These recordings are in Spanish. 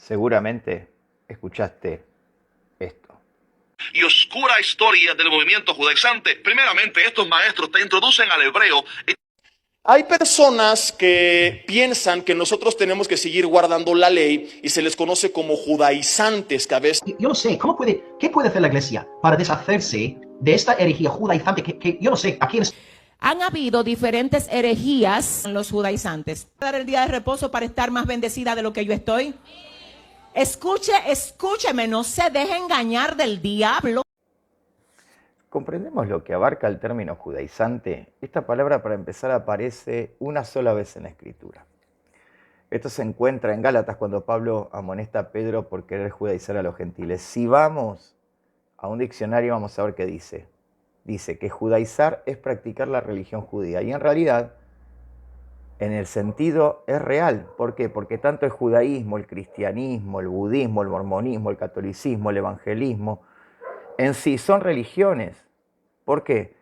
Seguramente escuchaste esto. Y oscura historia del movimiento judaizante. Primeramente, estos maestros te introducen al hebreo. Hay personas que piensan que nosotros tenemos que seguir guardando la ley y se les conoce como judaizantes, que a veces Yo no sé, ¿qué puede hacer la iglesia para deshacerse de esta herejía judaizante que yo no sé, aquí en Han habido diferentes herejías en los judaizantes. Voy a dar el día de reposo para estar más bendecida de lo que yo estoy. Escúcheme, no se deje engañar del diablo. ¿Comprendemos lo que abarca el término judaizante? Esta palabra, para empezar, aparece una sola vez en la Escritura. Esto se encuentra en Gálatas cuando Pablo amonesta a Pedro por querer judaizar a los gentiles. Si vamos a un diccionario, vamos a ver qué dice. Dice que judaizar es practicar la religión judía. Y en realidad, en el sentido, es real. ¿Por qué? Porque tanto el judaísmo, el cristianismo, el budismo, el mormonismo, el catolicismo, el evangelismo, en sí son religiones. ¿Por qué?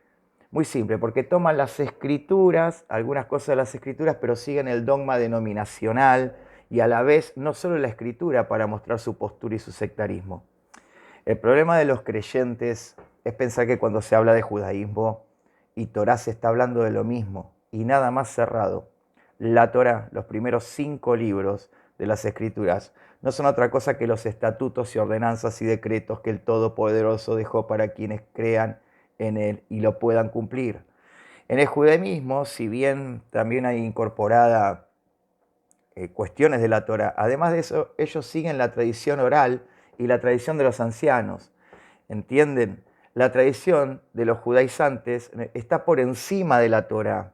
Muy simple, porque toman las escrituras, algunas cosas de las escrituras, pero siguen el dogma denominacional y a la vez no solo la escritura para mostrar su postura y su sectarismo. El problema de los creyentes es pensar que cuando se habla de judaísmo y Torá se está hablando de lo mismo y nada más cerrado. La Torá, los primeros 5 libros de las escrituras, no son otra cosa que los estatutos y ordenanzas y decretos que el Todopoderoso dejó para quienes crean en él y lo puedan cumplir. En el judaísmo, si bien también hay incorporada cuestiones de la Torá, además de eso, ellos siguen la tradición oral y la tradición de los ancianos. ¿Entienden? La tradición de los judaizantes está por encima de la Torá.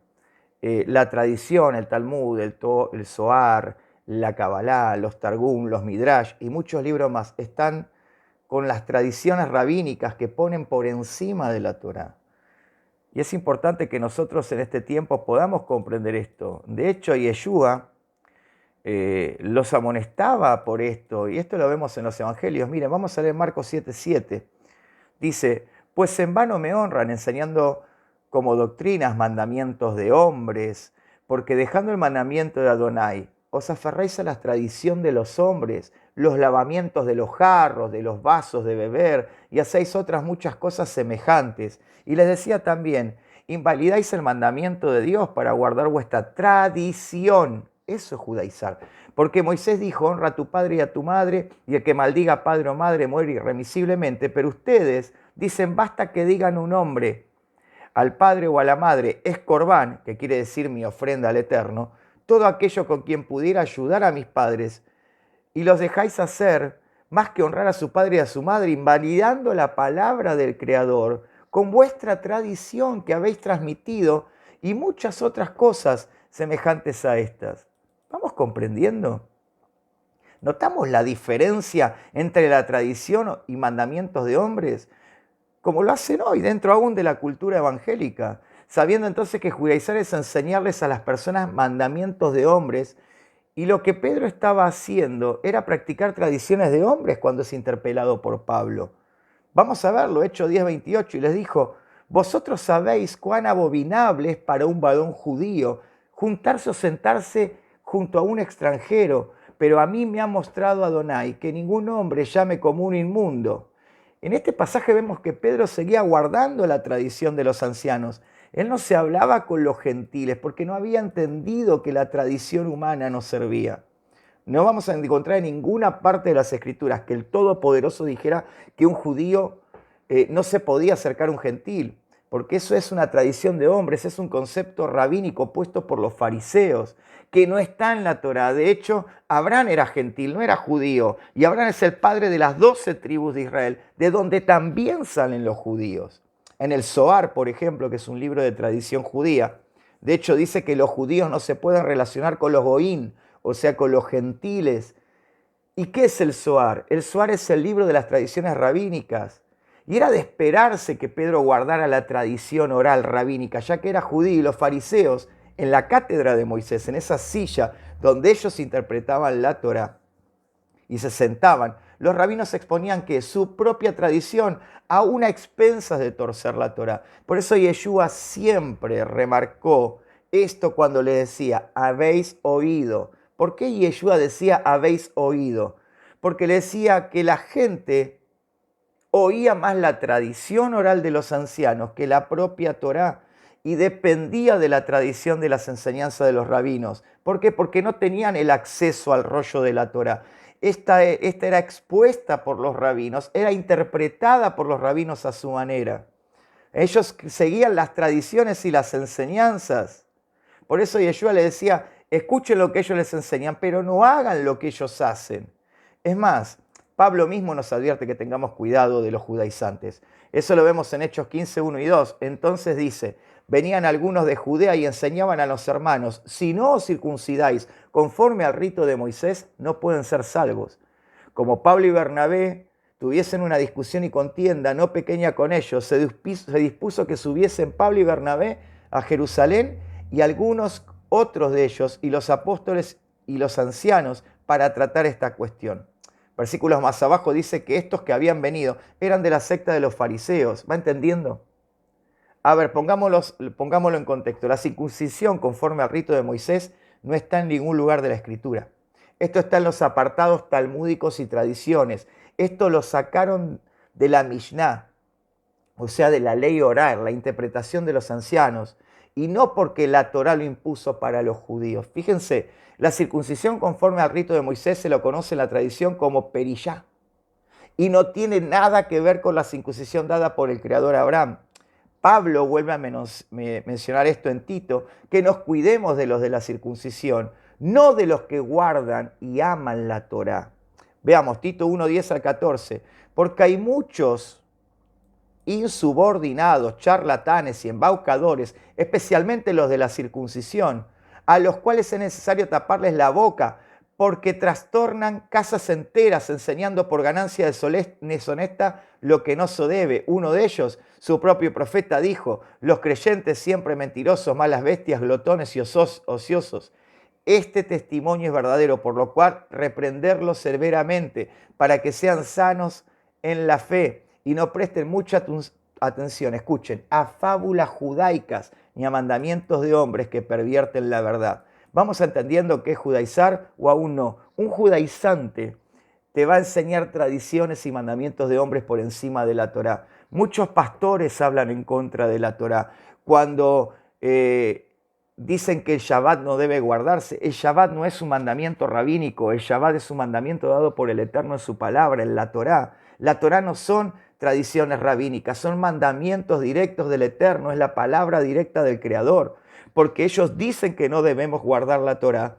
La tradición, el Talmud, el Zohar, la Kabbalah, los Targum, los Midrash y muchos libros más están con las tradiciones rabínicas que ponen por encima de la Torá. Y es importante que nosotros en este tiempo podamos comprender esto. De hecho, Yeshua los amonestaba por esto, y esto lo vemos en los evangelios. Miren, vamos a leer Marcos 7:7. Dice, pues en vano me honran enseñando como doctrinas mandamientos de hombres, porque dejando el mandamiento de Adonai, os aferráis a la tradición de los hombres, los lavamientos de los jarros, de los vasos de beber, y hacéis otras muchas cosas semejantes. Y les decía también, invalidáis el mandamiento de Dios para guardar vuestra tradición. Eso es judaizar. Porque Moisés dijo, honra a tu padre y a tu madre, y el que maldiga a padre o madre muere irremisiblemente. Pero ustedes dicen, basta que digan un nombre al padre o a la madre, es corbán, que quiere decir mi ofrenda al Eterno, todo aquello con quien pudiera ayudar a mis padres, y los dejáis hacer más que honrar a su padre y a su madre, invalidando la palabra del Creador, con vuestra tradición que habéis transmitido, y muchas otras cosas semejantes a estas. ¿Vamos comprendiendo? ¿Notamos la diferencia entre la tradición y mandamientos de hombres? Como lo hacen hoy dentro aún de la cultura evangélica, sabiendo entonces que judaizar es enseñarles a las personas mandamientos de hombres, y lo que Pedro estaba haciendo era practicar tradiciones de hombres cuando es interpelado por Pablo. Vamos a verlo, Hechos 10:28, y les dijo, vosotros sabéis cuán abominable es para un varón judío juntarse o sentarse junto a un extranjero, pero a mí me ha mostrado Adonai que ningún hombre llame como un inmundo. En este pasaje vemos que Pedro seguía guardando la tradición de los ancianos. Él no se hablaba con los gentiles porque no había entendido que la tradición humana no servía. No vamos a encontrar en ninguna parte de las Escrituras que el Todopoderoso dijera que un judío no se podía acercar a un gentil, porque eso es una tradición de hombres, es un concepto rabínico puesto por los fariseos, que no está en la Torá. De hecho, Abraham era gentil, no era judío, y Abraham es el padre de las 12 tribus de Israel, de donde también salen los judíos. En el Zohar, por ejemplo, que es un libro de tradición judía, de hecho dice que los judíos no se pueden relacionar con los goín, o sea, con los gentiles. ¿Y qué es el Zohar? El Zohar es el libro de las tradiciones rabínicas. Y era de esperarse que Pedro guardara la tradición oral rabínica, ya que era judío, y los fariseos, en la cátedra de Moisés, en esa silla donde ellos interpretaban la Torá y se sentaban, los rabinos exponían que su propia tradición a una expensas de torcer la Torá. Por eso Yeshua siempre remarcó esto cuando le decía, habéis oído. ¿Por qué Yeshua decía habéis oído? porque le decía que la gente oía más la tradición oral de los ancianos que la propia Torá y dependía de la tradición de las enseñanzas de los rabinos. ¿Por qué? Porque no tenían el acceso al rollo de la Torá. Esta era expuesta por los rabinos, era interpretada por los rabinos a su manera. Ellos seguían las tradiciones y las enseñanzas. Por eso Yeshua le decía, escuchen lo que ellos les enseñan, pero no hagan lo que ellos hacen. Es más, Pablo mismo nos advierte que tengamos cuidado de los judaizantes. Eso lo vemos en Hechos 15, 1 y 2. Entonces dice, venían algunos de Judea y enseñaban a los hermanos, si no os circuncidáis conforme al rito de Moisés, no pueden ser salvos. Como Pablo y Bernabé tuviesen una discusión y contienda no pequeña con ellos, se dispuso que subiesen Pablo y Bernabé a Jerusalén y algunos otros de ellos y los apóstoles y los ancianos para tratar esta cuestión. Versículos más abajo dice que estos que habían venido eran de la secta de los fariseos. ¿Va entendiendo? A ver, pongámoslo en contexto. La circuncisión conforme al rito de Moisés no está en ningún lugar de la Escritura. Esto está en los apartados talmúdicos y tradiciones. Esto lo sacaron de la Mishnah, o sea, de la ley oral, la interpretación de los ancianos, y no porque la Torá lo impuso para los judíos. Fíjense, la circuncisión conforme al rito de Moisés se lo conoce en la tradición como perillá, y no tiene nada que ver con la circuncisión dada por el creador Abraham. Pablo vuelve a mencionar esto en Tito, que nos cuidemos de los de la circuncisión, no de los que guardan y aman la Torá. Veamos, Tito 1, 10 al 14, porque hay muchos insubordinados, charlatanes y embaucadores, especialmente los de la circuncisión, a los cuales es necesario taparles la boca, porque trastornan casas enteras enseñando por ganancia deshonesta lo que no se debe. Uno de ellos, su propio profeta, dijo, los creyentes siempre mentirosos, malas bestias, glotones y ociosos. Este testimonio es verdadero, por lo cual reprenderlos severamente, para que sean sanos en la fe y no presten mucha atención, escuchen, a fábulas judaicas ni a mandamientos de hombres que pervierten la verdad. ¿Vamos entendiendo qué es judaizar o aún no? Un judaizante te va a enseñar tradiciones y mandamientos de hombres por encima de la Torá. Muchos pastores hablan en contra de la Torá. Cuando dicen que el Shabbat no debe guardarse, el Shabbat no es un mandamiento rabínico, el Shabbat es un mandamiento dado por el Eterno en su palabra, en la Torá. La Torá no son tradiciones rabínicas, son mandamientos directos del Eterno, es la palabra directa del Creador. Porque ellos dicen que no debemos guardar la Torá,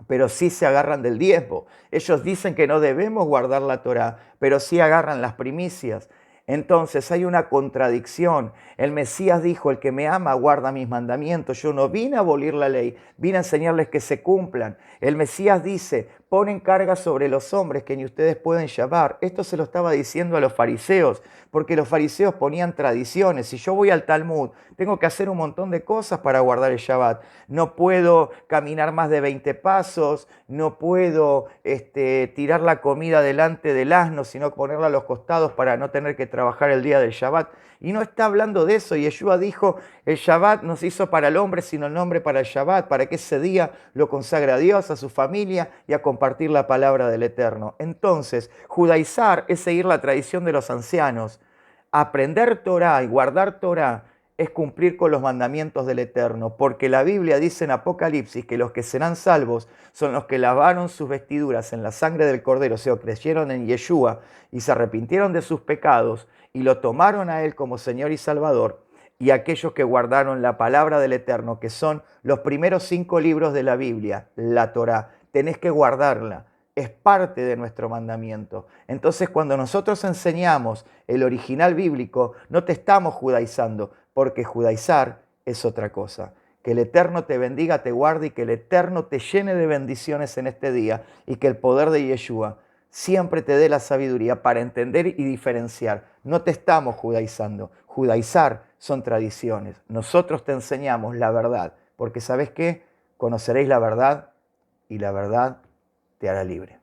pero sí se agarran del diezmo. Ellos dicen que no debemos guardar la Torá, pero sí agarran las primicias. Entonces hay una contradicción. El Mesías dijo, el que me ama guarda mis mandamientos. Yo no vine a abolir la ley, vine a enseñarles que se cumplan. El Mesías dice, ponen carga sobre los hombres que ni ustedes pueden llevar. Esto se lo estaba diciendo a los fariseos, porque los fariseos ponían tradiciones. Si yo voy al Talmud, tengo que hacer un montón de cosas para guardar el Shabbat. No puedo caminar más de 20 pasos, no puedo tirar la comida delante del asno, sino ponerla a los costados para no tener que trabajar el día del Shabbat. Y no está hablando de eso. Yeshua dijo, el Shabbat no se hizo para el hombre, sino el hombre para el Shabbat, para que ese día lo consagre a Dios, a su familia y a compartir la palabra del Eterno. Entonces, judaizar es seguir la tradición de los ancianos. Aprender Torah y guardar Torah es cumplir con los mandamientos del Eterno, porque la Biblia dice en Apocalipsis que los que serán salvos son los que lavaron sus vestiduras en la sangre del Cordero, o sea, creyeron en Yeshua y se arrepintieron de sus pecados y lo tomaron a Él como Señor y Salvador, y aquellos que guardaron la palabra del Eterno, que son los primeros 5 libros de la Biblia, la Torá. Tenés que guardarla, es parte de nuestro mandamiento. Entonces, cuando nosotros enseñamos el original bíblico, no te estamos judaizando, porque judaizar es otra cosa. Que el Eterno te bendiga, te guarde y que el Eterno te llene de bendiciones en este día y que el poder de Yeshua siempre te dé la sabiduría para entender y diferenciar. No te estamos judaizando. Judaizar son tradiciones. Nosotros te enseñamos la verdad, porque ¿sabes qué? Conoceréis la verdad y la verdad te hará libre.